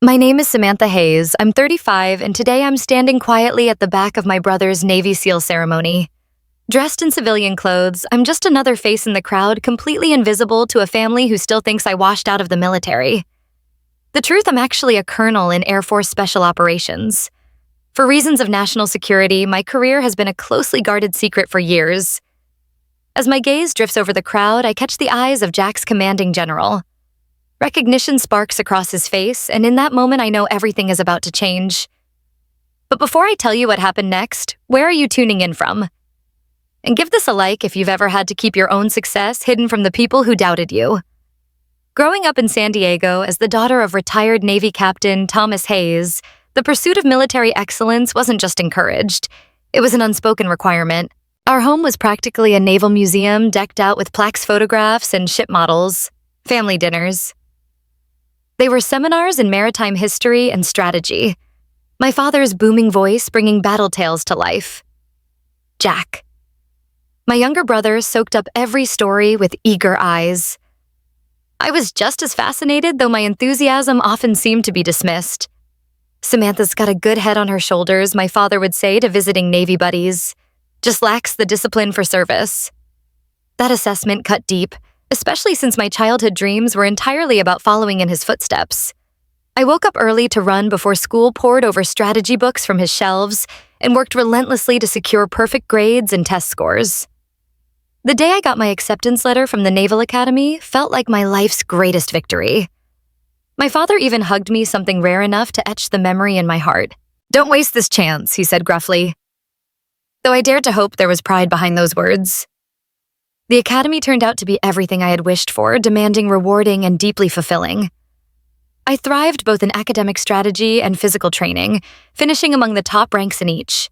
My name is Samantha Hayes. I'm 35, and today I'm standing quietly at the back of my brother's Navy SEAL ceremony. Dressed in civilian clothes, I'm just another face in the crowd, completely invisible to a family who still thinks I washed out of the military. The truth, I'm actually a colonel in Air Force Special Operations. For reasons of national security, my career has been a closely guarded secret for years. As my gaze drifts over the crowd, I catch the eyes of Jack's commanding general. Recognition sparks across his face, and in that moment I know everything is about to change. But before I tell you what happened next, where are you tuning in from? And give this a like if you've ever had to keep your own success hidden from the people who doubted you. Growing up in San Diego as the daughter of retired Navy Captain Thomas Hayes, the pursuit of military excellence wasn't just encouraged, it was an unspoken requirement. Our home was practically a naval museum decked out with plaques, photographs, and ship models, family dinners. They were seminars in maritime history and strategy, my father's booming voice bringing battle tales to life. Jack. My younger brother soaked up every story with eager eyes. I was just as fascinated, though my enthusiasm often seemed to be dismissed. Samantha's got a good head on her shoulders, my father would say to visiting Navy buddies. Just lacks the discipline for service. That assessment cut deep, especially since my childhood dreams were entirely about following in his footsteps. I woke up early to run before school pored over strategy books from his shelves and worked relentlessly to secure perfect grades and test scores. The day I got my acceptance letter from the Naval Academy felt like my life's greatest victory. My father even hugged me, something rare enough to etch the memory in my heart. "Don't waste this chance," he said gruffly. Though I dared to hope there was pride behind those words. The academy turned out to be everything I had wished for, demanding, rewarding, and deeply fulfilling. I thrived both in academic strategy and physical training, finishing among the top ranks in each.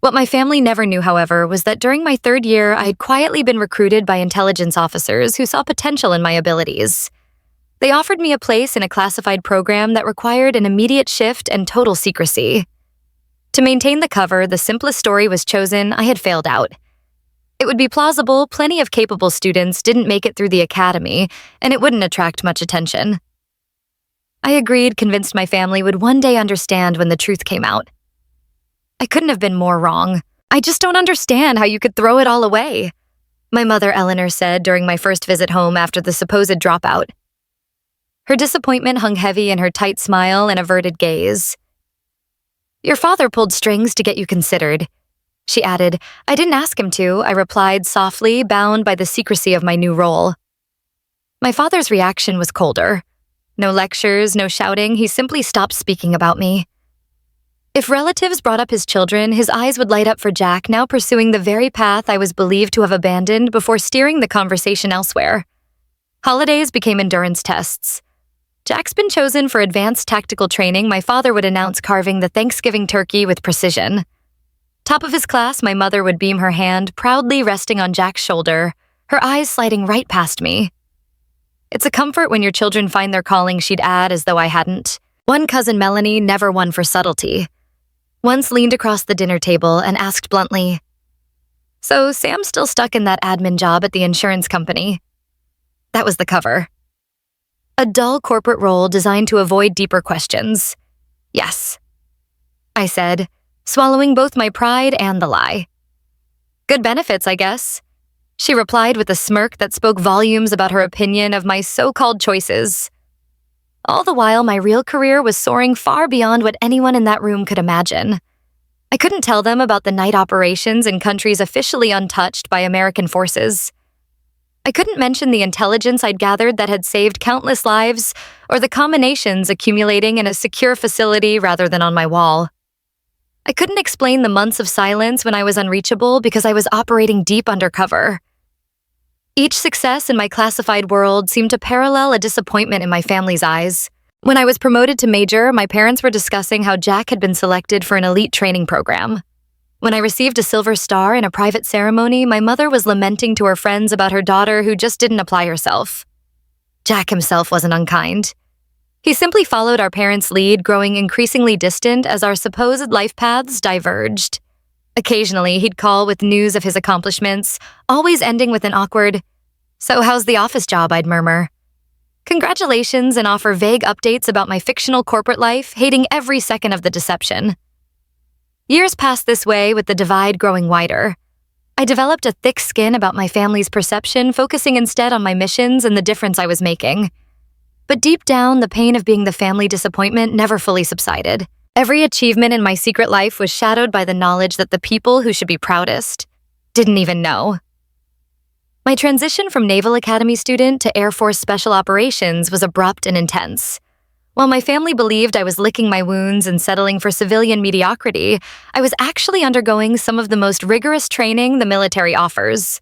What my family never knew, however, was that during my third year, I had quietly been recruited by intelligence officers who saw potential in my abilities. They offered me a place in a classified program that required an immediate shift and total secrecy. To maintain the cover, the simplest story was chosen: I had failed out. It would be plausible plenty of capable students didn't make it through the academy, and it wouldn't attract much attention. I agreed, convinced my family would one day understand when the truth came out. I couldn't have been more wrong. "I just don't understand how you could throw it all away," my mother Eleanor said during my first visit home after the supposed dropout. Her disappointment hung heavy in her tight smile and averted gaze. "Your father pulled strings to get you considered," she added. "I didn't ask him to," I replied softly, bound by the secrecy of my new role. My father's reaction was colder. No lectures, no shouting, he simply stopped speaking about me. If relatives brought up his children, his eyes would light up for Jack, now pursuing the very path I was believed to have abandoned before steering the conversation elsewhere. Holidays became endurance tests. Jack's been chosen for advanced tactical training, my father would announce, carving the Thanksgiving turkey with precision. Top of his class, my mother would beam her hand, proudly resting on Jack's shoulder, her eyes sliding right past me. "It's a comfort when your children find their calling," she'd add, as though I hadn't. One cousin, Melanie, never won for subtlety. Once leaned across the dinner table and asked bluntly, "So Sam's still stuck in that admin job at the insurance company?" That was the cover. A dull corporate role designed to avoid deeper questions. "Yes," I said, swallowing both my pride and the lie. "Good benefits, I guess," she replied with a smirk that spoke volumes about her opinion of my so-called choices. All the while, my real career was soaring far beyond what anyone in that room could imagine. I couldn't tell them about the night operations in countries officially untouched by American forces. I couldn't mention the intelligence I'd gathered that had saved countless lives, or the combinations accumulating in a secure facility rather than on my wall. I couldn't explain the months of silence when I was unreachable because I was operating deep undercover. Each success in my classified world seemed to parallel a disappointment in my family's eyes. When I was promoted to major, my parents were discussing how Jack had been selected for an elite training program. When I received a silver star in a private ceremony, my mother was lamenting to her friends about her daughter who just didn't apply herself. Jack himself wasn't unkind. He simply followed our parents' lead, growing increasingly distant as our supposed life paths diverged. Occasionally, he'd call with news of his accomplishments, always ending with an awkward, "So how's the office job?" I'd murmur. congratulations, and offer vague updates about my fictional corporate life, hating every second of the deception. Years passed this way, with the divide growing wider. I developed a thick skin about my family's perception, focusing instead on my missions and the difference I was making. But deep down, the pain of being the family disappointment never fully subsided. Every achievement in my secret life was shadowed by the knowledge that the people who should be proudest didn't even know. My transition from Naval Academy student to Air Force Special Operations was abrupt and intense. While my family believed I was licking my wounds and settling for civilian mediocrity, I was actually undergoing some of the most rigorous training the military offers.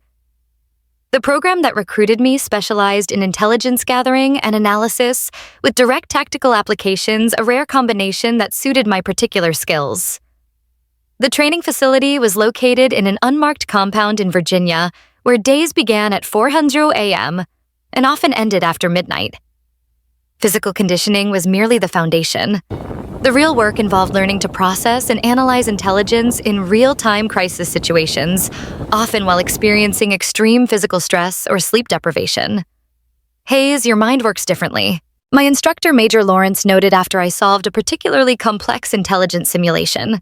The program that recruited me specialized in intelligence gathering and analysis, with direct tactical applications, a rare combination that suited my particular skills. The training facility was located in an unmarked compound in Virginia, where days began at 4:00 a.m. and often ended after midnight. Physical conditioning was merely the foundation. The real work involved learning to process and analyze intelligence in real-time crisis situations, often while experiencing extreme physical stress or sleep deprivation. Hayes, your mind works differently. My instructor, Major Lawrence, noted after I solved a particularly complex intelligence simulation.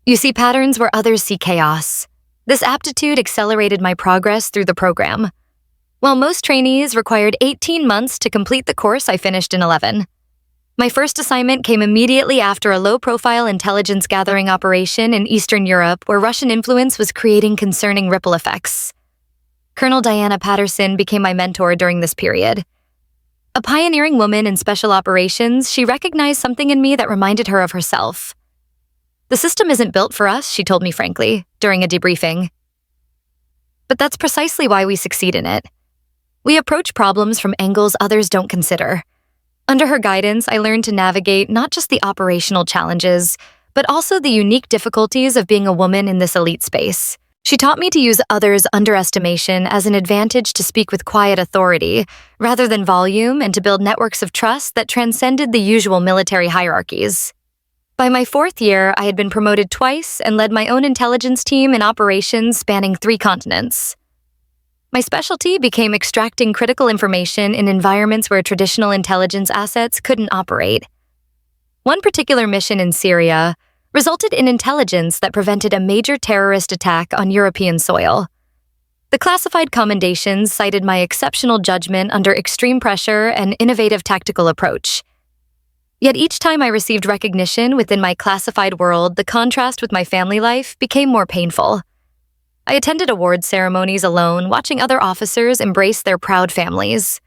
You see patterns where others see chaos. This aptitude accelerated my progress through the program. While most trainees required 18 months to complete the course, I finished in 11. My first assignment came immediately after a low-profile intelligence gathering operation in Eastern Europe where Russian influence was creating concerning ripple effects. Colonel Diana Patterson became my mentor during this period. A pioneering woman in special operations, she recognized something in me that reminded her of herself. The system isn't built for us, she told me frankly, during a debriefing. But that's precisely why we succeed in it. We approach problems from angles others don't consider. Under her guidance, I learned to navigate not just the operational challenges, but also the unique difficulties of being a woman in this elite space. She taught me to use others' underestimation as an advantage to speak with quiet authority, rather than volume, and to build networks of trust that transcended the usual military hierarchies. By my 4th year, I had been promoted twice and led my own intelligence team in operations spanning 3 continents. My specialty became extracting critical information in environments where traditional intelligence assets couldn't operate. One particular mission in Syria resulted in intelligence that prevented a major terrorist attack on European soil. The classified commendations cited my exceptional judgment under extreme pressure and innovative tactical approach. Yet each time I received recognition within my classified world, the contrast with my family life became more painful. I attended award ceremonies alone, watching other officers embrace their proud families.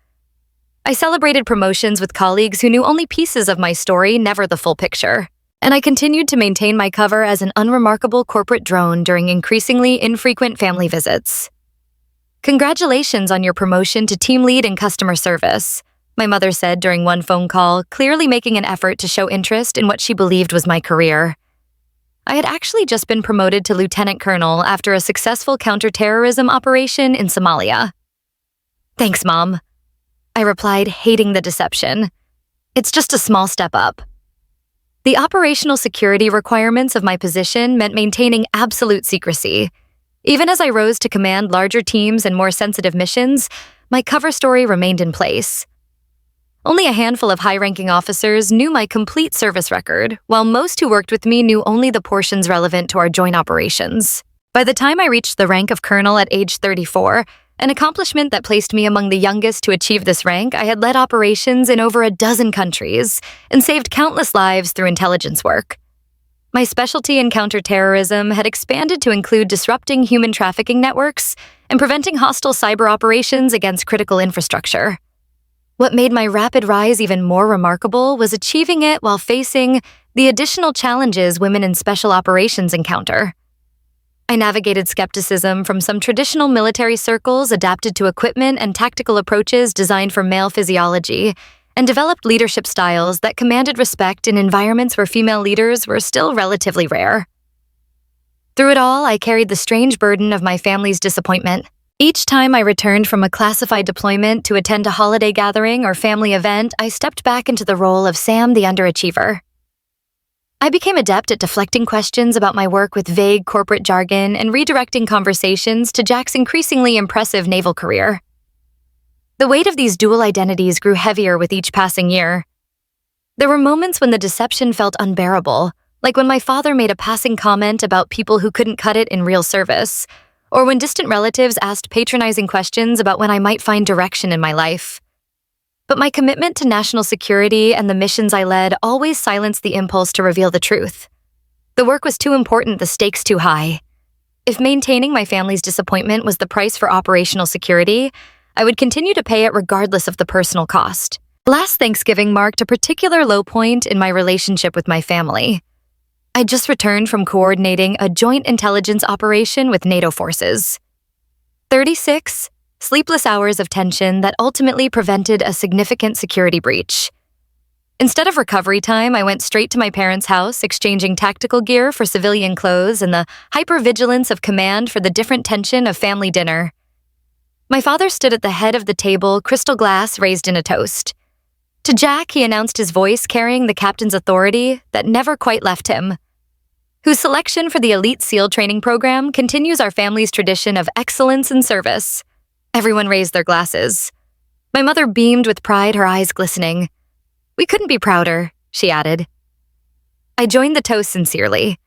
I celebrated promotions with colleagues who knew only pieces of my story, never the full picture. And I continued to maintain my cover as an unremarkable corporate drone during increasingly infrequent family visits. Congratulations on your promotion to team lead in customer service, my mother said during one phone call, clearly making an effort to show interest in what she believed was my career. I had actually just been promoted to lieutenant colonel after a successful counterterrorism operation in Somalia. Thanks, Mom, I replied, hating the deception. It's just a small step up. The operational security requirements of my position meant maintaining absolute secrecy. Even as I rose to command larger teams and more sensitive missions, my cover story remained in place. Only a handful of high-ranking officers knew my complete service record, while most who worked with me knew only the portions relevant to our joint operations. By the time I reached the rank of colonel at age 34, an accomplishment that placed me among the youngest to achieve this rank, I had led operations in over a dozen countries and saved countless lives through intelligence work. My specialty in counterterrorism had expanded to include disrupting human trafficking networks and preventing hostile cyber operations against critical infrastructure. What made my rapid rise even more remarkable was achieving it while facing the additional challenges women in special operations encounter. I navigated skepticism from some traditional military circles adapted to equipment and tactical approaches designed for male physiology, and developed leadership styles that commanded respect in environments where female leaders were still relatively rare. Through it all, I carried the strange burden of my family's disappointment. Each time I returned from a classified deployment to attend a holiday gathering or family event, I stepped back into the role of Sam the underachiever. I became adept at deflecting questions about my work with vague corporate jargon and redirecting conversations to Jack's increasingly impressive naval career. The weight of these dual identities grew heavier with each passing year. There were moments when the deception felt unbearable, like when my father made a passing comment about people who couldn't cut it in real service, or when distant relatives asked patronizing questions about when I might find direction in my life. But my commitment to national security and the missions I led always silenced the impulse to reveal the truth. The work was too important, the stakes too high. If maintaining my family's disappointment was the price for operational security, I would continue to pay it regardless of the personal cost. Last Thanksgiving marked a particular low point in my relationship with my family. I just returned from coordinating a joint intelligence operation with NATO forces. 36 sleepless hours of tension that ultimately prevented a significant security breach. Instead of recovery time, I went straight to my parents' house, exchanging tactical gear for civilian clothes and the hypervigilance of command for the different tension of family dinner. My father stood at the head of the table, crystal glass raised in a toast. To Jack, he announced his voice carrying the captain's authority that never quite left him, whose selection for the elite SEAL training program continues our family's tradition of excellence in service. Everyone raised their glasses. My mother beamed with pride, her eyes glistening. "We couldn't be prouder," she added. I joined the toast sincerely.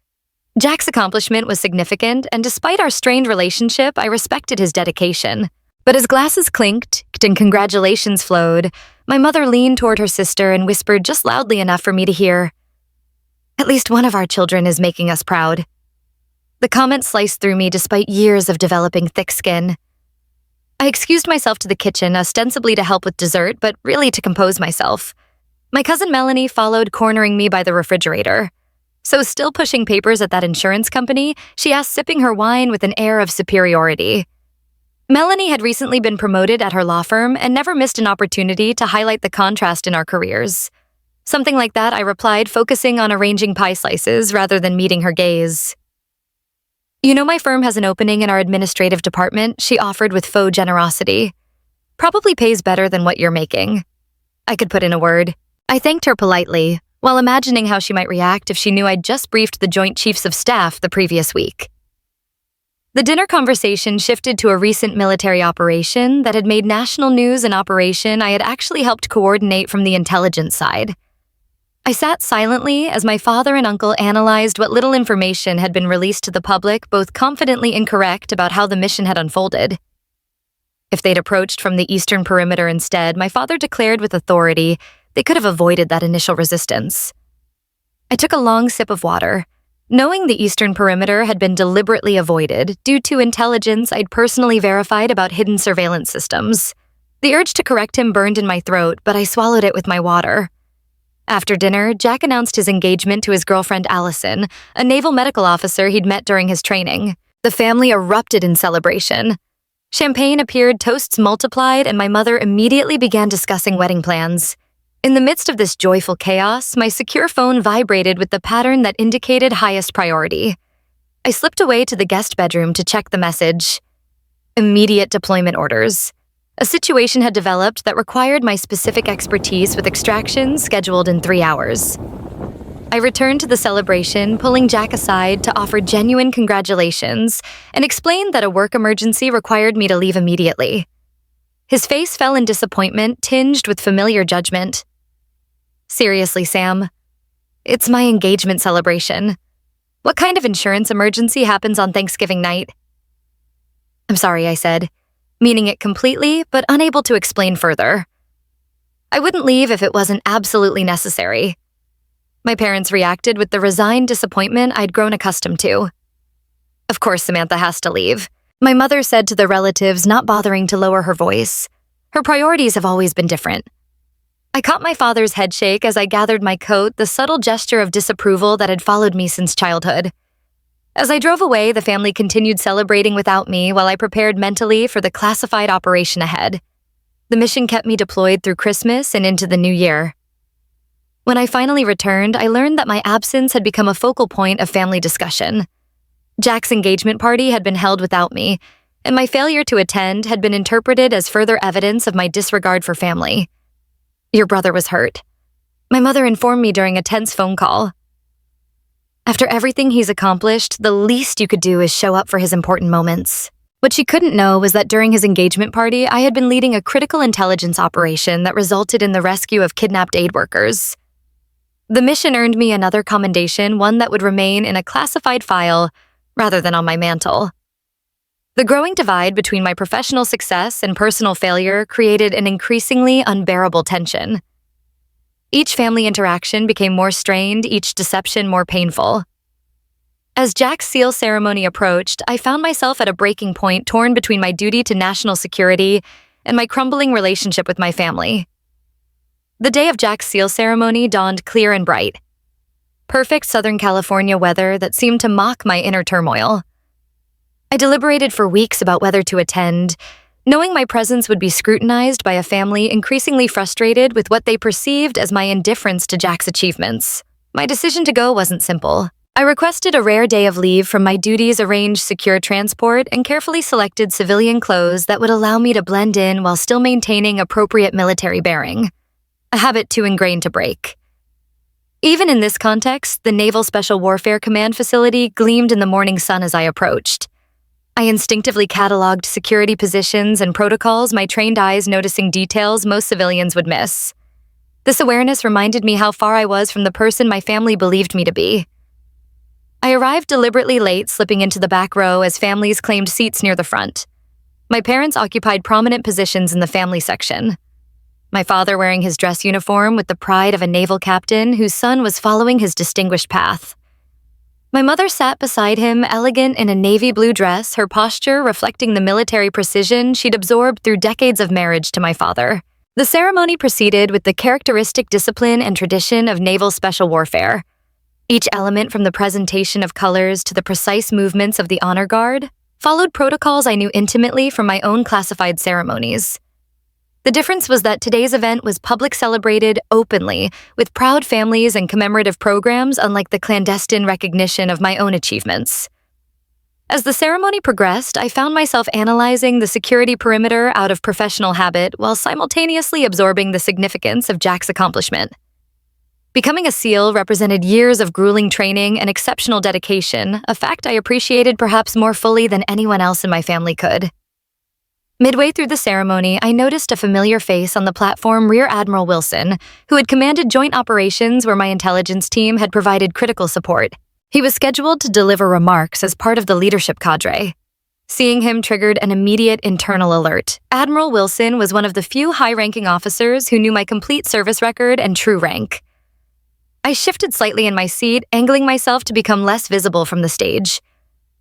Jack's accomplishment was significant, and despite our strained relationship, I respected his dedication. But as glasses clinked and congratulations flowed, my mother leaned toward her sister and whispered just loudly enough for me to hear, "At least one of our children is making us proud." The comment sliced through me despite years of developing thick skin. I excused myself to the kitchen, ostensibly to help with dessert, but really to compose myself. My cousin Melanie followed, cornering me by the refrigerator. So still pushing papers at that insurance company, she asked, sipping her wine with an air of superiority. Melanie had recently been promoted at her law firm and never missed an opportunity to highlight the contrast in our careers. Something like that, I replied, focusing on arranging pie slices rather than meeting her gaze. "You know, my firm has an opening in our administrative department," she offered with faux generosity. "Probably pays better than what you're making." I could put in a word. I thanked her politely, while imagining how she might react if she knew I'd just briefed the Joint Chiefs of Staff the previous week. The dinner conversation shifted to a recent military operation that had made national news, an operation I had actually helped coordinate from the intelligence side. I sat silently as my father and uncle analyzed what little information had been released to the public, both confidently incorrect about how the mission had unfolded. If they'd approached from the eastern perimeter instead, my father declared with authority, they could have avoided that initial resistance. I took a long sip of water. Knowing the eastern perimeter had been deliberately avoided due to intelligence I'd personally verified about hidden surveillance systems. The urge to correct him burned in my throat, but I swallowed it with my water. After dinner, Jack announced his engagement to his girlfriend Allison, a naval medical officer he'd met during his training. The family erupted in celebration. Champagne appeared, toasts multiplied, and my mother immediately began discussing wedding plans. In the midst of this joyful chaos, my secure phone vibrated with the pattern that indicated highest priority. I slipped away to the guest bedroom to check the message. Immediate deployment orders. A situation had developed that required my specific expertise with extraction scheduled in 3 hours. I returned to the celebration, pulling Jack aside to offer genuine congratulations and explained that a work emergency required me to leave immediately. His face fell in disappointment, tinged with familiar judgment. "Seriously, Sam, it's my engagement celebration. What kind of insurance emergency happens on Thanksgiving night?" "I'm sorry," I said, meaning it completely, but unable to explain further. I wouldn't leave if it wasn't absolutely necessary. My parents reacted with the resigned disappointment I'd grown accustomed to. "Of course Samantha has to leave," my mother said to the relatives, not bothering to lower her voice. Her priorities have always been different. I caught my father's head shake as I gathered my coat, the subtle gesture of disapproval that had followed me since childhood. As I drove away, the family continued celebrating without me while I prepared mentally for the classified operation ahead. The mission kept me deployed through Christmas and into the new year. When I finally returned, I learned that my absence had become a focal point of family discussion. Jack's engagement party had been held without me, and my failure to attend had been interpreted as further evidence of my disregard for family. "Your brother was hurt," my mother informed me during a tense phone call. "After everything he's accomplished, the least you could do is show up for his important moments." What she couldn't know was that during his engagement party, I had been leading a critical intelligence operation that resulted in the rescue of kidnapped aid workers. The mission earned me another commendation, one that would remain in a classified file rather than on my mantle. The growing divide between my professional success and personal failure created an increasingly unbearable tension. Each family interaction became more strained, each deception more painful. As Jack's seal ceremony approached, I found myself at a breaking point, torn between my duty to national security and my crumbling relationship with my family. The day of Jack's seal ceremony dawned clear and bright. Perfect Southern California weather that seemed to mock my inner turmoil. I deliberated for weeks about whether to attend, knowing my presence would be scrutinized by a family increasingly frustrated with what they perceived as my indifference to Jack's achievements. My decision to go wasn't simple. I requested a rare day of leave from my duties, arranged secure transport, and carefully selected civilian clothes that would allow me to blend in while still maintaining appropriate military bearing, a habit too ingrained to break. Even in this context, the Naval Special Warfare Command facility gleamed in the morning sun as I approached. I instinctively cataloged security positions and protocols, my trained eyes noticing details most civilians would miss. This awareness reminded me how far I was from the person my family believed me to be. I arrived deliberately late, slipping into the back row as families claimed seats near the front. My parents occupied prominent positions in the family section. My father wearing his dress uniform with the pride of a naval captain whose son was following his distinguished path. My mother sat beside him, elegant in a navy blue dress, her posture reflecting the military precision she'd absorbed through decades of marriage to my father. The ceremony proceeded with the characteristic discipline and tradition of naval special warfare. Each element, from the presentation of colors to the precise movements of the honor guard, followed protocols I knew intimately from my own classified ceremonies. The difference was that today's event was public, celebrated openly, with proud families and commemorative programs, unlike the clandestine recognition of my own achievements. As the ceremony progressed, I found myself analyzing the security perimeter out of professional habit while simultaneously absorbing the significance of Jack's accomplishment. Becoming a SEAL represented years of grueling training and exceptional dedication, a fact I appreciated perhaps more fully than anyone else in my family could. Midway through the ceremony, I noticed a familiar face on the platform, Rear Admiral Wilson, who had commanded joint operations where my intelligence team had provided critical support. He was scheduled to deliver remarks as part of the leadership cadre. Seeing him triggered an immediate internal alert. Admiral Wilson was one of the few high-ranking officers who knew my complete service record and true rank. I shifted slightly in my seat, angling myself to become less visible from the stage.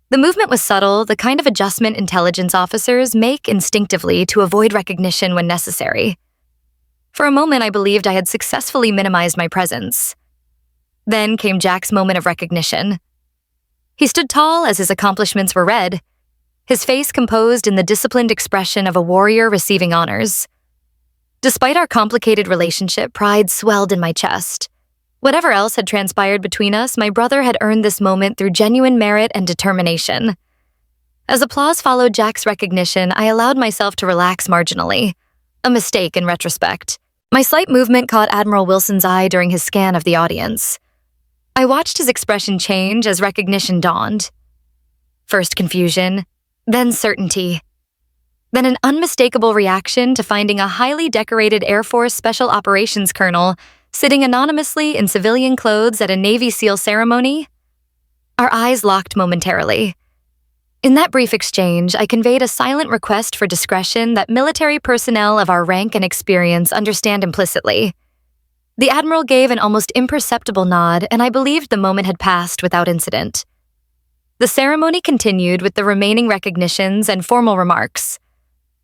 The movement was subtle, the kind of adjustment intelligence officers make instinctively to avoid recognition when necessary. For a moment, I believed I had successfully minimized my presence. Then came Jack's moment of recognition. He stood tall as his accomplishments were read, his face composed in the disciplined expression of a warrior receiving honors. Despite our complicated relationship, pride swelled in my chest. Whatever else had transpired between us, my brother had earned this moment through genuine merit and determination. As applause followed Jack's recognition, I allowed myself to relax marginally. A mistake in retrospect. My slight movement caught Admiral Wilson's eye during his scan of the audience. I watched his expression change as recognition dawned. First confusion, then certainty. Then an unmistakable reaction to finding a highly decorated Air Force Special Operations colonel sitting anonymously in civilian clothes at a Navy SEAL ceremony. Our eyes locked momentarily. In that brief exchange, I conveyed a silent request for discretion that military personnel of our rank and experience understand implicitly. The Admiral gave an almost imperceptible nod, and I believed the moment had passed without incident. The ceremony continued with the remaining recognitions and formal remarks.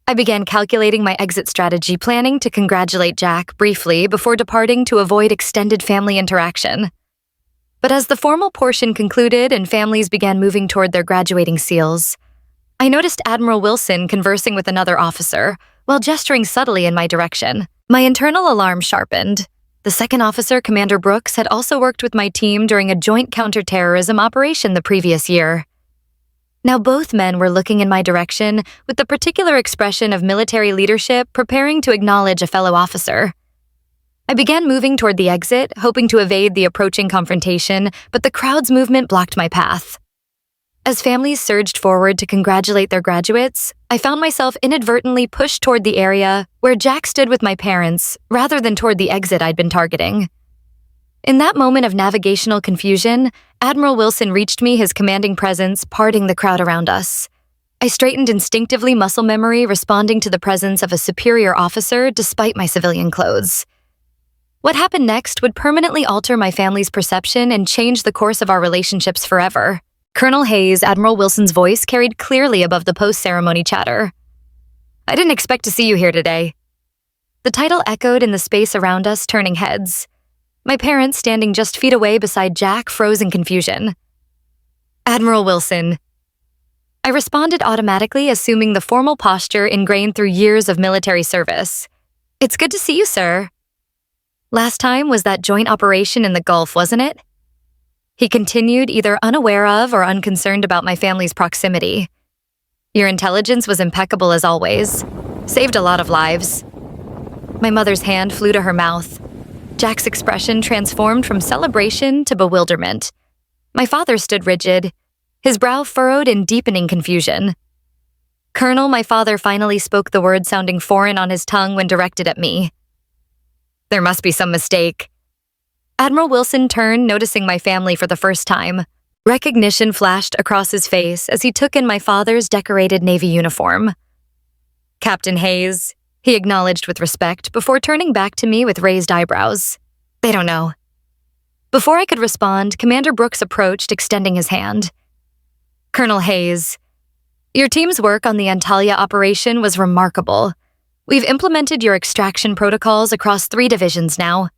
I began calculating my exit strategy, planning to congratulate Jack briefly before departing to avoid extended family interaction. But as the formal portion concluded and families began moving toward their graduating SEALs, I noticed Admiral Wilson conversing with another officer while gesturing subtly in my direction. My internal alarm sharpened. The second officer, Commander Brooks, had also worked with my team during a joint counterterrorism operation the previous year. Now both men were looking in my direction with the particular expression of military leadership preparing to acknowledge a fellow officer. I began moving toward the exit, hoping to evade the approaching confrontation, but the crowd's movement blocked my path. As families surged forward to congratulate their graduates, I found myself inadvertently pushed toward the area where Jack stood with my parents rather than toward the exit I'd been targeting. In that moment of navigational confusion, Admiral Wilson reached me, his commanding presence parting the crowd around us. I straightened instinctively, muscle memory responding to the presence of a superior officer despite my civilian clothes. What happened next would permanently alter my family's perception and change the course of our relationships forever. Colonel Hayes, Admiral Wilson's voice carried clearly above the post-ceremony chatter. "I didn't expect to see you here today." The title echoed in the space around us, turning heads. My parents, standing just feet away beside Jack, froze in confusion. "Admiral Wilson." I responded automatically, assuming the formal posture ingrained through years of military service. "It's good to see you, sir." "Last time was that joint operation in the Gulf, wasn't it?" He continued, either unaware of or unconcerned about my family's proximity. "Your intelligence was impeccable as always. Saved a lot of lives." My mother's hand flew to her mouth. Jack's expression transformed from celebration to bewilderment. My father stood rigid, his brow furrowed in deepening confusion. "Colonel," my father finally spoke, the word sounding foreign on his tongue when directed at me. "There must be some mistake." Admiral Wilson turned, noticing my family for the first time. Recognition flashed across his face as he took in my father's decorated Navy uniform. "Captain Hayes," he acknowledged with respect before turning back to me with raised eyebrows. "They don't know." Before I could respond, Commander Brooks approached, extending his hand. "Colonel Hayes, your team's work on the Antalya operation was remarkable. We've implemented your extraction protocols across 3 divisions now."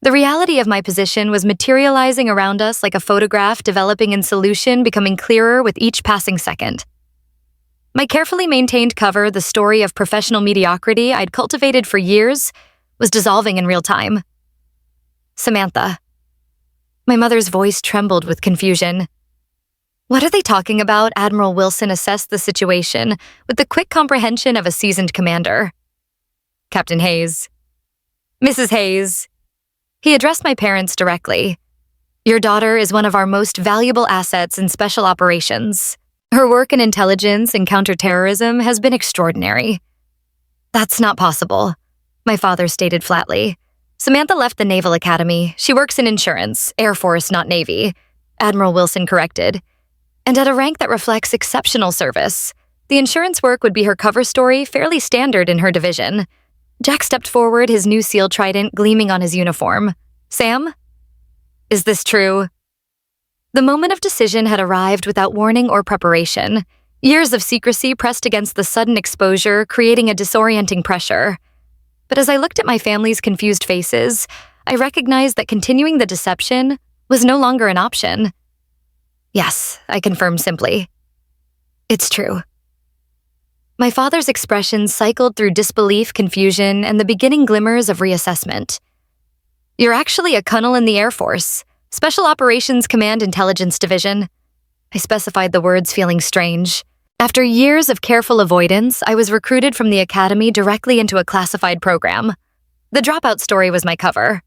The reality of my position was materializing around us like a photograph developing in solution, becoming clearer with each passing second. My carefully maintained cover, the story of professional mediocrity I'd cultivated for years, was dissolving in real time. "Samantha." My mother's voice trembled with confusion. "What are they talking about?" Admiral Wilson assessed the situation with the quick comprehension of a seasoned commander. "Captain Hayes." "Mrs. Hayes." He addressed my parents directly. "Your daughter is one of our most valuable assets in special operations. Her work in intelligence and counterterrorism has been extraordinary." "That's not possible," my father stated flatly. "Samantha left the Naval Academy. She works in insurance, Air Force, not Navy," Admiral Wilson corrected. "And at a rank that reflects exceptional service. The insurance work would be her cover story, fairly standard in her division." Jack stepped forward, his new SEAL trident gleaming on his uniform. "Sam? Is this true?" The moment of decision had arrived without warning or preparation. Years of secrecy pressed against the sudden exposure, creating a disorienting pressure. But as I looked at my family's confused faces, I recognized that continuing the deception was no longer an option. "Yes," I confirmed simply. "It's true." My father's expressions cycled through disbelief, confusion, and the beginning glimmers of reassessment. "You're actually a colonel in the Air Force, Special Operations Command Intelligence Division." I specified the words, feeling strange. After years of careful avoidance, I was recruited from the academy directly into a classified program. The dropout story was my cover.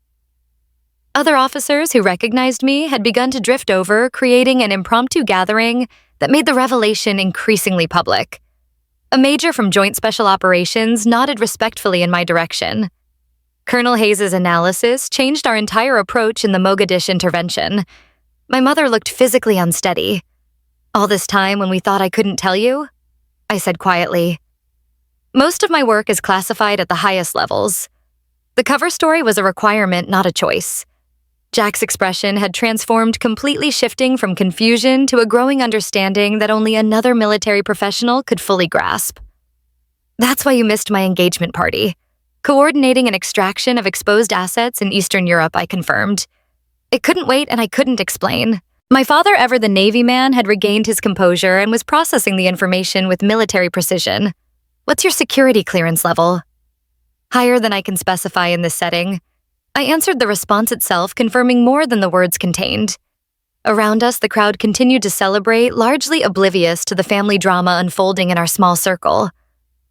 Other officers who recognized me had begun to drift over, creating an impromptu gathering that made the revelation increasingly public. A major from Joint Special Operations nodded respectfully in my direction. Colonel Hayes' analysis changed our entire approach in the Mogadishu intervention. My mother looked physically unsteady. "All this time when we thought I couldn't tell you?" I said quietly. "Most of my work is classified at the highest levels. The cover story was a requirement, not a choice." Jack's expression had transformed, completely shifting from confusion to a growing understanding that only another military professional could fully grasp. "That's why you missed my engagement party. Coordinating an extraction of exposed assets in Eastern Europe," I confirmed. It couldn't wait, and I couldn't explain. My father, ever the Navy man, had regained his composure and was processing the information with military precision. "What's your security clearance level?" "Higher than I can specify in this setting." I answered the response itself, confirming more than the words contained. Around us, the crowd continued to celebrate, largely oblivious to the family drama unfolding in our small circle.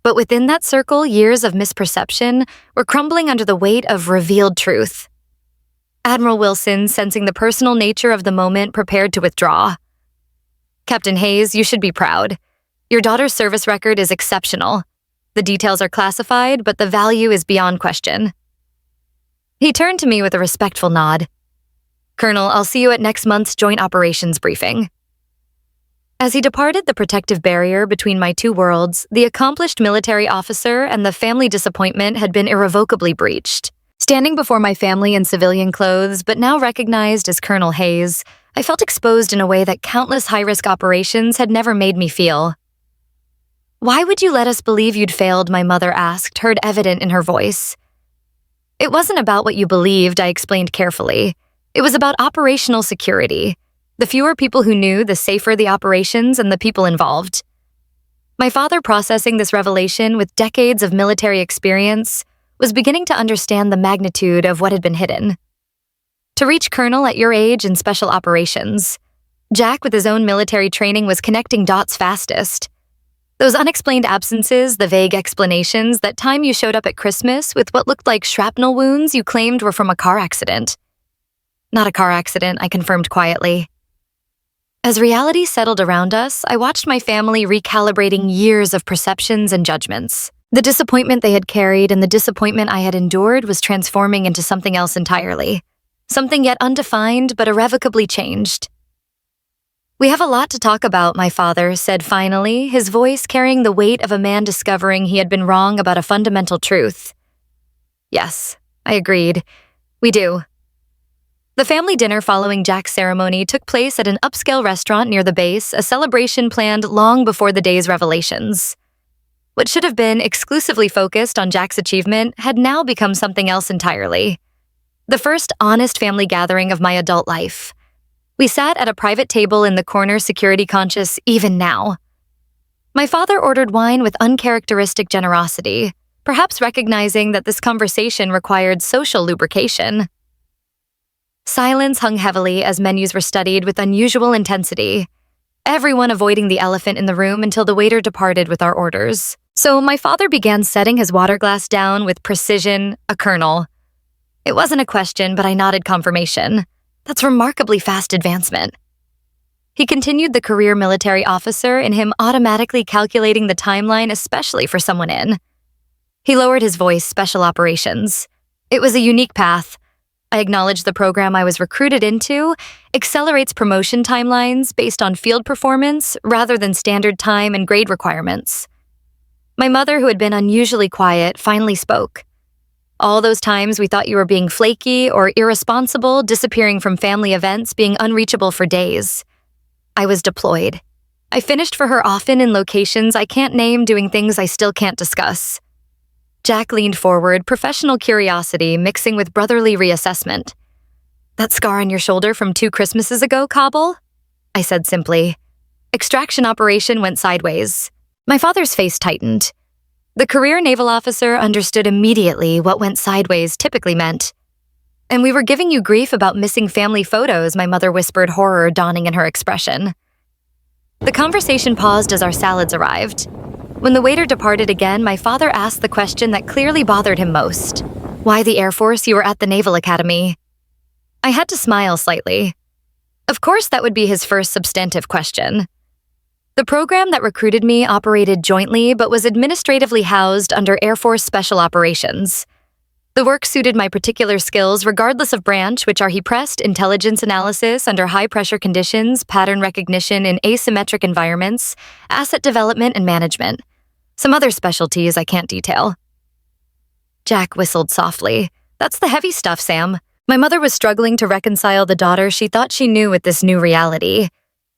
But within that circle, years of misperception were crumbling under the weight of revealed truth. Admiral Wilson, sensing the personal nature of the moment, prepared to withdraw. Captain Hayes, you should be proud. Your daughter's service record is exceptional. The details are classified, but the value is beyond question. He turned to me with a respectful nod. Colonel, I'll see you at next month's Joint Operations briefing. As he departed the protective barrier between my two worlds, the accomplished military officer and the family disappointment had been irrevocably breached. Standing before my family in civilian clothes, but now recognized as Colonel Hayes, I felt exposed in a way that countless high-risk operations had never made me feel. Why would you let us believe you'd failed, my mother asked, heard evident in her voice. It wasn't about what you believed, I explained carefully. It was about operational security. The fewer people who knew, the safer the operations and the people involved. My father, processing this revelation with decades of military experience, was beginning to understand the magnitude of what had been hidden. To reach colonel at your age in special operations, Jack, with his own military training, was connecting dots fastest. Those unexplained absences, the vague explanations, that time you showed up at Christmas with what looked like shrapnel wounds you claimed were from a car accident. Not a car accident, I confirmed quietly. As reality settled around us, I watched my family recalibrating years of perceptions and judgments. The disappointment they had carried and the disappointment I had endured was transforming into something else entirely. Something yet undefined but irrevocably changed. We have a lot to talk about, my father said finally, his voice carrying the weight of a man discovering he had been wrong about a fundamental truth. Yes, I agreed. We do. The family dinner following Jack's ceremony took place at an upscale restaurant near the base, a celebration planned long before the day's revelations. What should have been exclusively focused on Jack's achievement had now become something else entirely. The first honest family gathering of my adult life. We sat at a private table in the corner, security conscious even now. My father ordered wine with uncharacteristic generosity, perhaps recognizing that this conversation required social lubrication. Silence hung heavily as menus were studied with unusual intensity, everyone avoiding the elephant in the room until the waiter departed with our orders. So my father began setting his water glass down with precision, a colonel. It wasn't a question, but I nodded confirmation. That's remarkably fast advancement. He continued the career military officer in him automatically calculating the timeline, especially for someone in. He lowered his voice, special operations. It was a unique path. I acknowledged the program I was recruited into accelerates promotion timelines based on field performance rather than standard time and grade requirements. My mother, who had been unusually quiet, finally spoke. All those times we thought you were being flaky or irresponsible, disappearing from family events, being unreachable for days. I was deployed. I finished for her often in locations I can't name, doing things I still can't discuss. Jack leaned forward, professional curiosity mixing with brotherly reassessment. That scar on your shoulder from 2 Christmases ago, Cobble? I said simply. Extraction operation went sideways. My father's face tightened. The career naval officer understood immediately what went sideways typically meant. And we were giving you grief about missing family photos, my mother whispered, horror dawning in her expression. The conversation paused as our salads arrived. When the waiter departed again, my father asked the question that clearly bothered him most. Why the Air Force? You were at the Naval Academy. I had to smile slightly. Of course that would be his first substantive question. The program that recruited me operated jointly but was administratively housed under Air Force Special Operations. The work suited my particular skills regardless of branch, which are he pressed intelligence analysis under high-pressure conditions, pattern recognition in asymmetric environments, asset development and management. Some other specialties I can't detail. Jack whistled softly. That's the heavy stuff, Sam. My mother was struggling to reconcile the daughter she thought she knew with this new reality.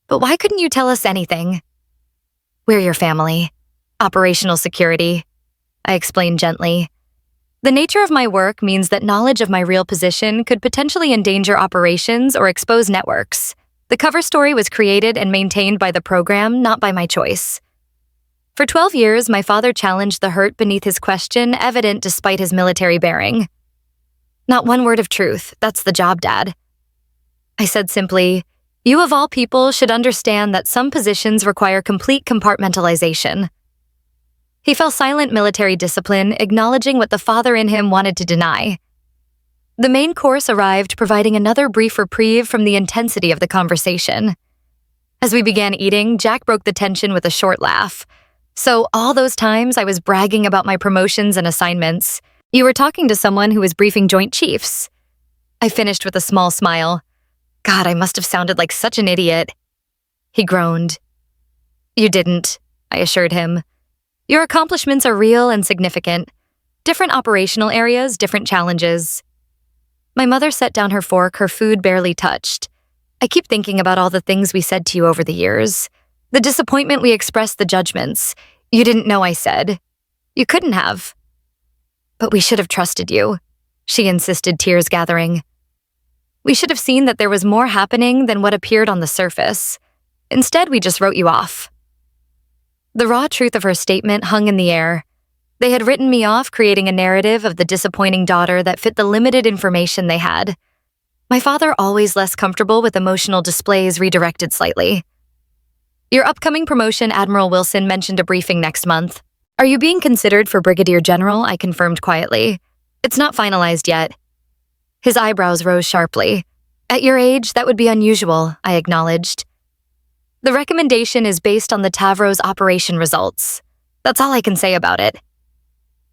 But why couldn't you tell us anything? We're your family. Operational security. I explained gently. The nature of my work means that knowledge of my real position could potentially endanger operations or expose networks. The cover story was created and maintained by the program, not by my choice. For 12 years, my father challenged the hurt beneath his question, evident despite his military bearing. Not one word of truth. That's the job, Dad. I said simply, you of all people should understand that some positions require complete compartmentalization. He fell silent, military discipline, acknowledging what the father in him wanted to deny. The main course arrived, providing another brief reprieve from the intensity of the conversation. As we began eating, Jack broke the tension with a short laugh. So all those times I was bragging about my promotions and assignments, you were talking to someone who was briefing Joint Chiefs. I finished with a small smile. God, I must have sounded like such an idiot. He groaned. You didn't, I assured him. Your accomplishments are real and significant. Different operational areas, different challenges. My mother set down her fork, her food barely touched. I keep thinking about all the things we said to you over the years. The disappointment we expressed, the judgments. You didn't know, I said. You couldn't have. But we should have trusted you, she insisted, tears gathering. We should have seen that there was more happening than what appeared on the surface. Instead, we just wrote you off. The raw truth of her statement hung in the air. They had written me off, creating a narrative of the disappointing daughter that fit the limited information they had. My father, always less comfortable with emotional displays, redirected slightly. Your upcoming promotion, Admiral Wilson, mentioned a briefing next month. Are you being considered for Brigadier General? I confirmed quietly. It's not finalized yet. His eyebrows rose sharply. At your age, that would be unusual, I acknowledged. The recommendation is based on the Tavros operation results. That's all I can say about it.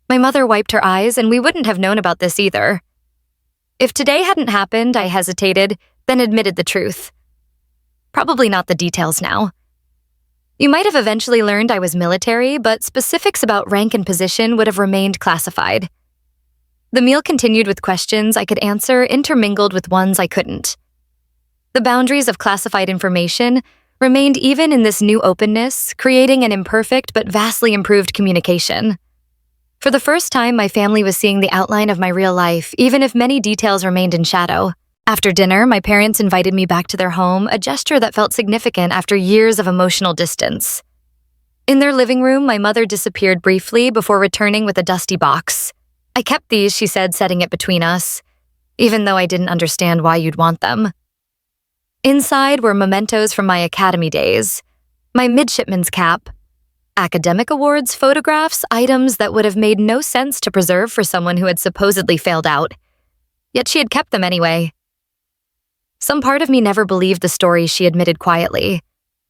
My mother wiped her eyes, and we wouldn't have known about this either. If today hadn't happened, I hesitated, then admitted the truth. Probably not the details now. You might have eventually learned I was military, but specifics about rank and position would have remained classified. The meal continued with questions I could answer intermingled with ones I couldn't. The boundaries of classified information remained even in this new openness, creating an imperfect but vastly improved communication. For the first time, my family was seeing the outline of my real life, even if many details remained in shadow. After dinner, my parents invited me back to their home, a gesture that felt significant after years of emotional distance. In their living room, my mother disappeared briefly before returning with a dusty box. I kept these, she said, setting it between us, even though I didn't understand why you'd want them. Inside were mementos from my academy days, my midshipman's cap, academic awards, photographs, items that would have made no sense to preserve for someone who had supposedly failed out. Yet she had kept them anyway. Some part of me never believed the story she admitted quietly.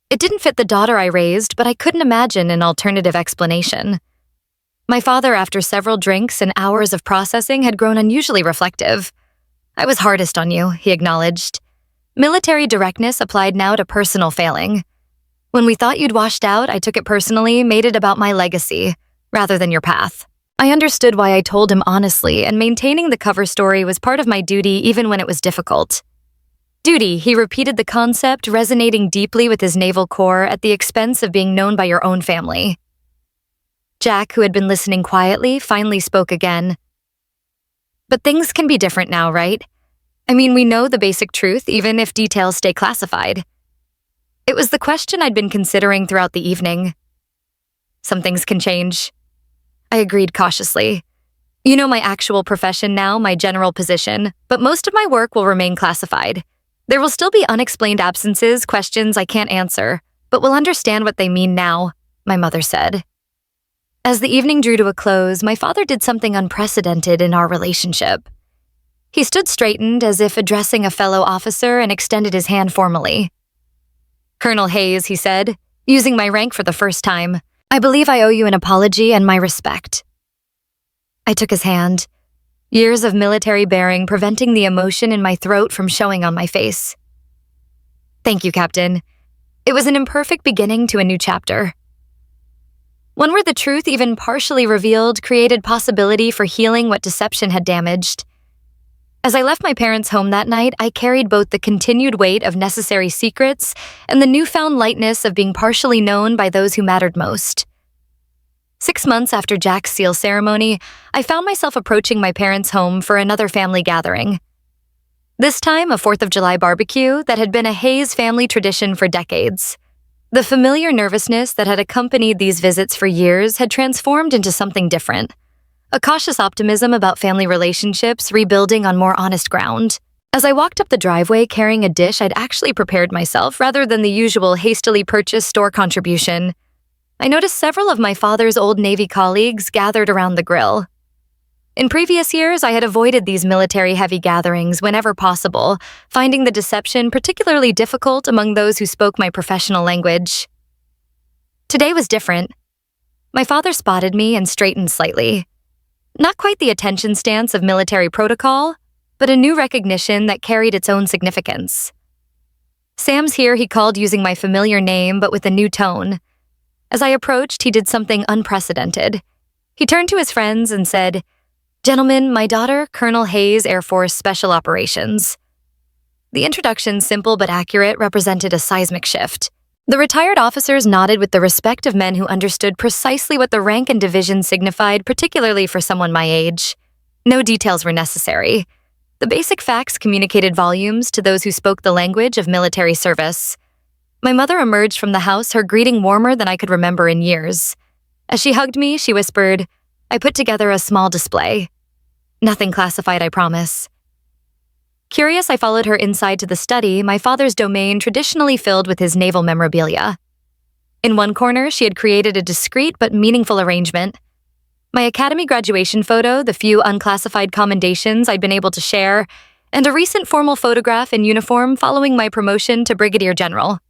It didn't fit the daughter I raised, but I couldn't imagine an alternative explanation. My father, after several drinks and hours of processing, had grown unusually reflective. I was hardest on you, he acknowledged. Military directness applied now to personal failing. When we thought you'd washed out, I took it personally, made it about my legacy, rather than your path. I understood why I told him honestly, and maintaining the cover story was part of my duty even when it was difficult. Duty, he repeated the concept, resonating deeply with his naval corps at the expense of being known by your own family. Jack, who had been listening quietly, finally spoke again. But things can be different now, right? I mean, we know the basic truth, even if details stay classified. It was the question I'd been considering throughout the evening. Some things can change. I agreed cautiously. You know my actual profession now, my general position, but most of my work will remain classified. There will still be unexplained absences, questions I can't answer, but we'll understand what they mean now, my mother said. As the evening drew to a close, my father did something unprecedented in our relationship. He stood straightened as if addressing a fellow officer and extended his hand formally. Colonel Hayes, he said, using my rank for the first time, I believe I owe you an apology and my respect. I took his hand, years of military bearing preventing the emotion in my throat from showing on my face. Thank you, Captain. It was an imperfect beginning to a new chapter. One where the truth, even partially revealed, created possibility for healing what deception had damaged. As I left my parents' home that night, I carried both the continued weight of necessary secrets and the newfound lightness of being partially known by those who mattered most. 6 months after Jack's seal ceremony, I found myself approaching my parents' home for another family gathering. This time, a 4th of July barbecue that had been a Hayes family tradition for decades. The familiar nervousness that had accompanied these visits for years had transformed into something different. A cautious optimism about family relationships rebuilding on more honest ground. As I walked up the driveway carrying a dish I'd actually prepared myself rather than the usual hastily purchased store contribution, I noticed several of my father's old Navy colleagues gathered around the grill. In previous years, I had avoided these military-heavy gatherings whenever possible, finding the deception particularly difficult among those who spoke my professional language. Today was different. My father spotted me and straightened slightly. Not quite the attention stance of military protocol, but a new recognition that carried its own significance. "Sam's here," he called using my familiar name but with a new tone. As I approached, he did something unprecedented. He turned to his friends and said, "Gentlemen, my daughter, Colonel Hayes, Air Force Special Operations." The introduction, simple but accurate, represented a seismic shift. The retired officers nodded with the respect of men who understood precisely what the rank and division signified, particularly for someone my age. No details were necessary. The basic facts communicated volumes to those who spoke the language of military service. My mother emerged from the house, her greeting warmer than I could remember in years. As she hugged me, she whispered, "I put together a small display. Nothing classified, I promise." Curious, I followed her inside to the study, my father's domain traditionally filled with his naval memorabilia. In one corner, she had created a discreet but meaningful arrangement. My academy graduation photo, the few unclassified commendations I'd been able to share, and a recent formal photograph in uniform following my promotion to Brigadier General.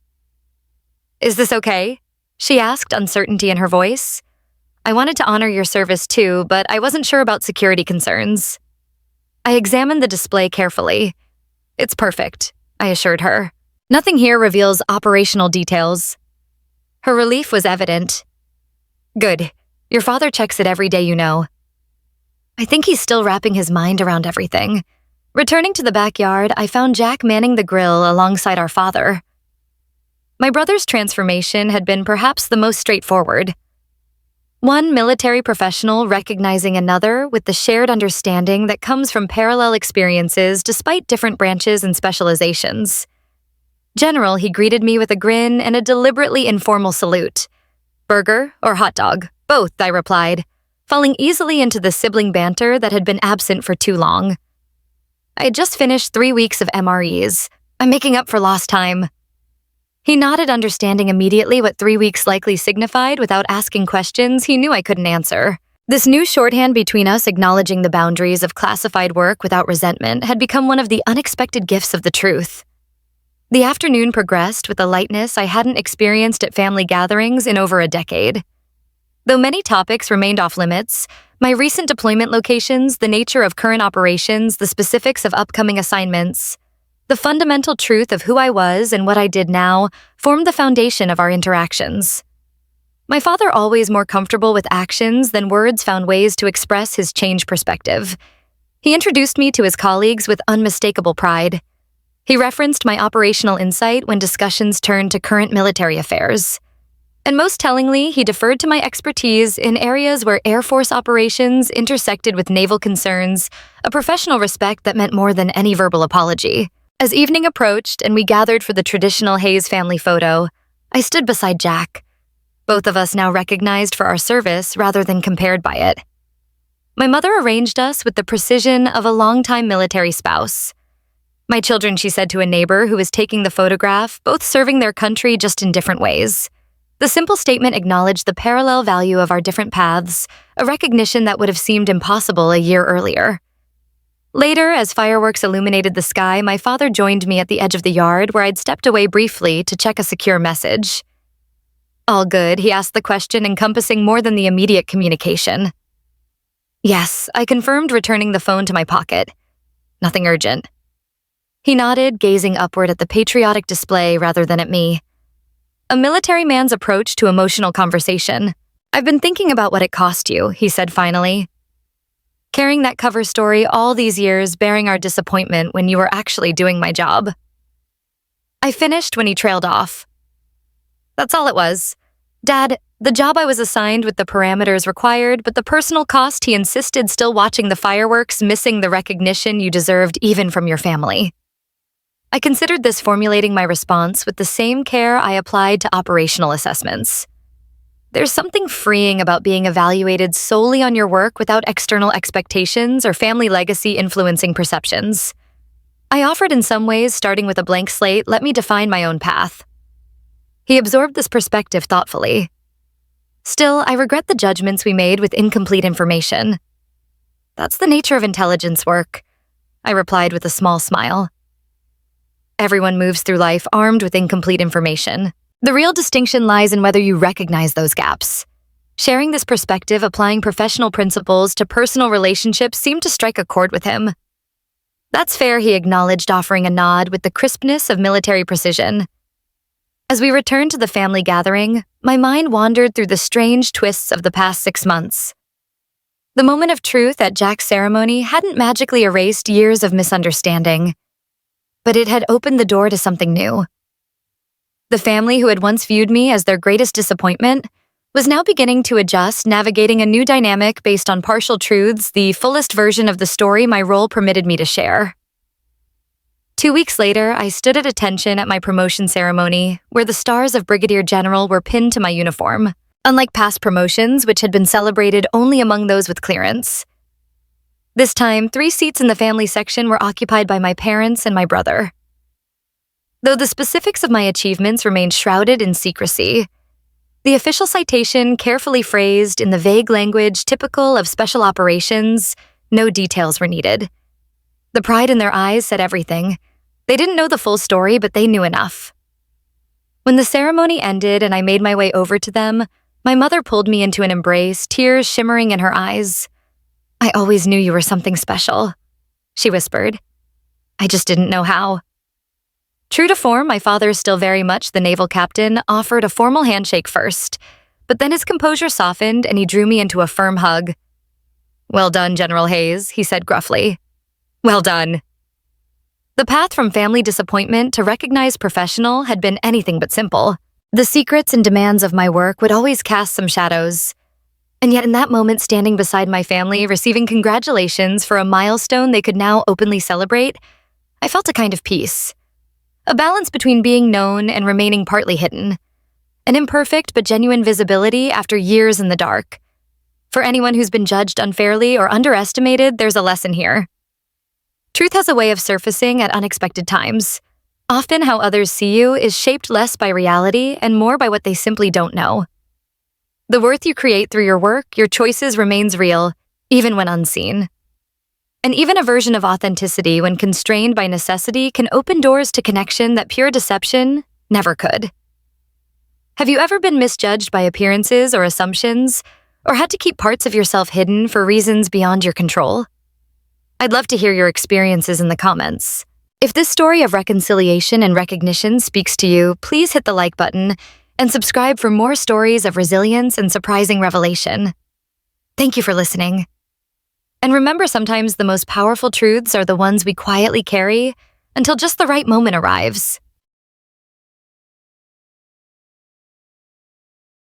"Is this okay?" she asked, uncertainty in her voice. "I wanted to honor your service too, but I wasn't sure about security concerns." I examined the display carefully. "It's perfect," I assured her. "Nothing here reveals operational details." Her relief was evident. "Good. Your father checks it every day, you know." I think he's still wrapping his mind around everything. Returning to the backyard, I found Jack manning the grill alongside our father. My brother's transformation had been perhaps the most straightforward. One military professional recognizing another with the shared understanding that comes from parallel experiences despite different branches and specializations. General, he greeted me with a grin and a deliberately informal salute. "Burger or hot dog?" "Both," I replied, falling easily into the sibling banter that had been absent for too long. I had just finished 3 weeks of MREs. I'm making up for lost time. He nodded, understanding immediately what 3 weeks likely signified without asking questions he knew I couldn't answer. This new shorthand between us acknowledging the boundaries of classified work without resentment had become one of the unexpected gifts of the truth. The afternoon progressed with a lightness I hadn't experienced at family gatherings in over a decade. Though many topics remained off-limits, my recent deployment locations, the nature of current operations, the specifics of upcoming assignments, the fundamental truth of who I was and what I did now formed the foundation of our interactions. My father, always more comfortable with actions than words, found ways to express his changed perspective. He introduced me to his colleagues with unmistakable pride. He referenced my operational insight when discussions turned to current military affairs. And most tellingly, he deferred to my expertise in areas where Air Force operations intersected with naval concerns, a professional respect that meant more than any verbal apology. As evening approached and we gathered for the traditional Hayes family photo, I stood beside Jack, both of us now recognized for our service rather than compared by it. My mother arranged us with the precision of a longtime military spouse. "My children," she said to a neighbor who was taking the photograph, both serving their country just in different ways. The simple statement acknowledged the parallel value of our different paths, a recognition that would have seemed impossible a year earlier. Later, as fireworks illuminated the sky, my father joined me at the edge of the yard where I'd stepped away briefly to check a secure message. "All good?" he asked, the question encompassing more than the immediate communication. "Yes," I confirmed, returning the phone to my pocket. "Nothing urgent." He nodded, gazing upward at the patriotic display rather than at me. A military man's approach to emotional conversation. "I've been thinking about what it cost you," he said finally. "Carrying that cover story all these years, bearing our disappointment when you were actually doing my job." I finished when he trailed off. "That's all it was. Dad, the job I was assigned with the parameters required, but the personal cost, he insisted, still watching the fireworks, missing the recognition you deserved even from your family." I considered this, formulating my response with the same care I applied to operational assessments. There's something freeing about being evaluated solely on your work without external expectations or family legacy influencing perceptions. I offered, in some ways, starting with a blank slate, let me define my own path. He absorbed this perspective thoughtfully. "Still, I regret the judgments we made with incomplete information." That's the nature of intelligence work, I replied with a small smile. Everyone moves through life armed with incomplete information. The real distinction lies in whether you recognize those gaps. Sharing this perspective, applying professional principles to personal relationships seemed to strike a chord with him. That's fair, he acknowledged, offering a nod with the crispness of military precision. As we returned to the family gathering, my mind wandered through the strange twists of the past 6 months. The moment of truth at Jack's ceremony hadn't magically erased years of misunderstanding, but it had opened the door to something new. The family who had once viewed me as their greatest disappointment was now beginning to adjust, navigating a new dynamic based on partial truths, the fullest version of the story my role permitted me to share. 2 weeks later, I stood at attention at my promotion ceremony, where the stars of Brigadier General were pinned to my uniform, unlike past promotions, which had been celebrated only among those with clearance. This time, 3 seats in the family section were occupied by my parents and my brother. Though the specifics of my achievements remained shrouded in secrecy, the official citation, carefully phrased in the vague language typical of special operations, no details were needed. The pride in their eyes said everything. They didn't know the full story, but they knew enough. When the ceremony ended and I made my way over to them, my mother pulled me into an embrace, tears shimmering in her eyes. "I always knew you were something special," she whispered. "I just didn't know how." True to form, my father, still very much the naval captain, offered a formal handshake first, but then his composure softened and he drew me into a firm hug. "Well done, General Hayes," he said gruffly. "Well done." The path from family disappointment to recognized professional had been anything but simple. The secrets and demands of my work would always cast some shadows. And yet in that moment, standing beside my family, receiving congratulations for a milestone they could now openly celebrate, I felt a kind of peace. A balance between being known and remaining partly hidden. An imperfect but genuine visibility after years in the dark. For anyone who's been judged unfairly or underestimated, there's a lesson here. Truth has a way of surfacing at unexpected times. Often how others see you is shaped less by reality and more by what they simply don't know. The worth you create through your work, your choices remains real, even when unseen. And even a version of authenticity, when constrained by necessity, can open doors to connection that pure deception never could. Have you ever been misjudged by appearances or assumptions, or had to keep parts of yourself hidden for reasons beyond your control? I'd love to hear your experiences in the comments. If this story of reconciliation and recognition speaks to you, please hit the like button and subscribe for more stories of resilience and surprising revelation. Thank you for listening. And remember, sometimes the most powerful truths are the ones we quietly carry until just the right moment arrives.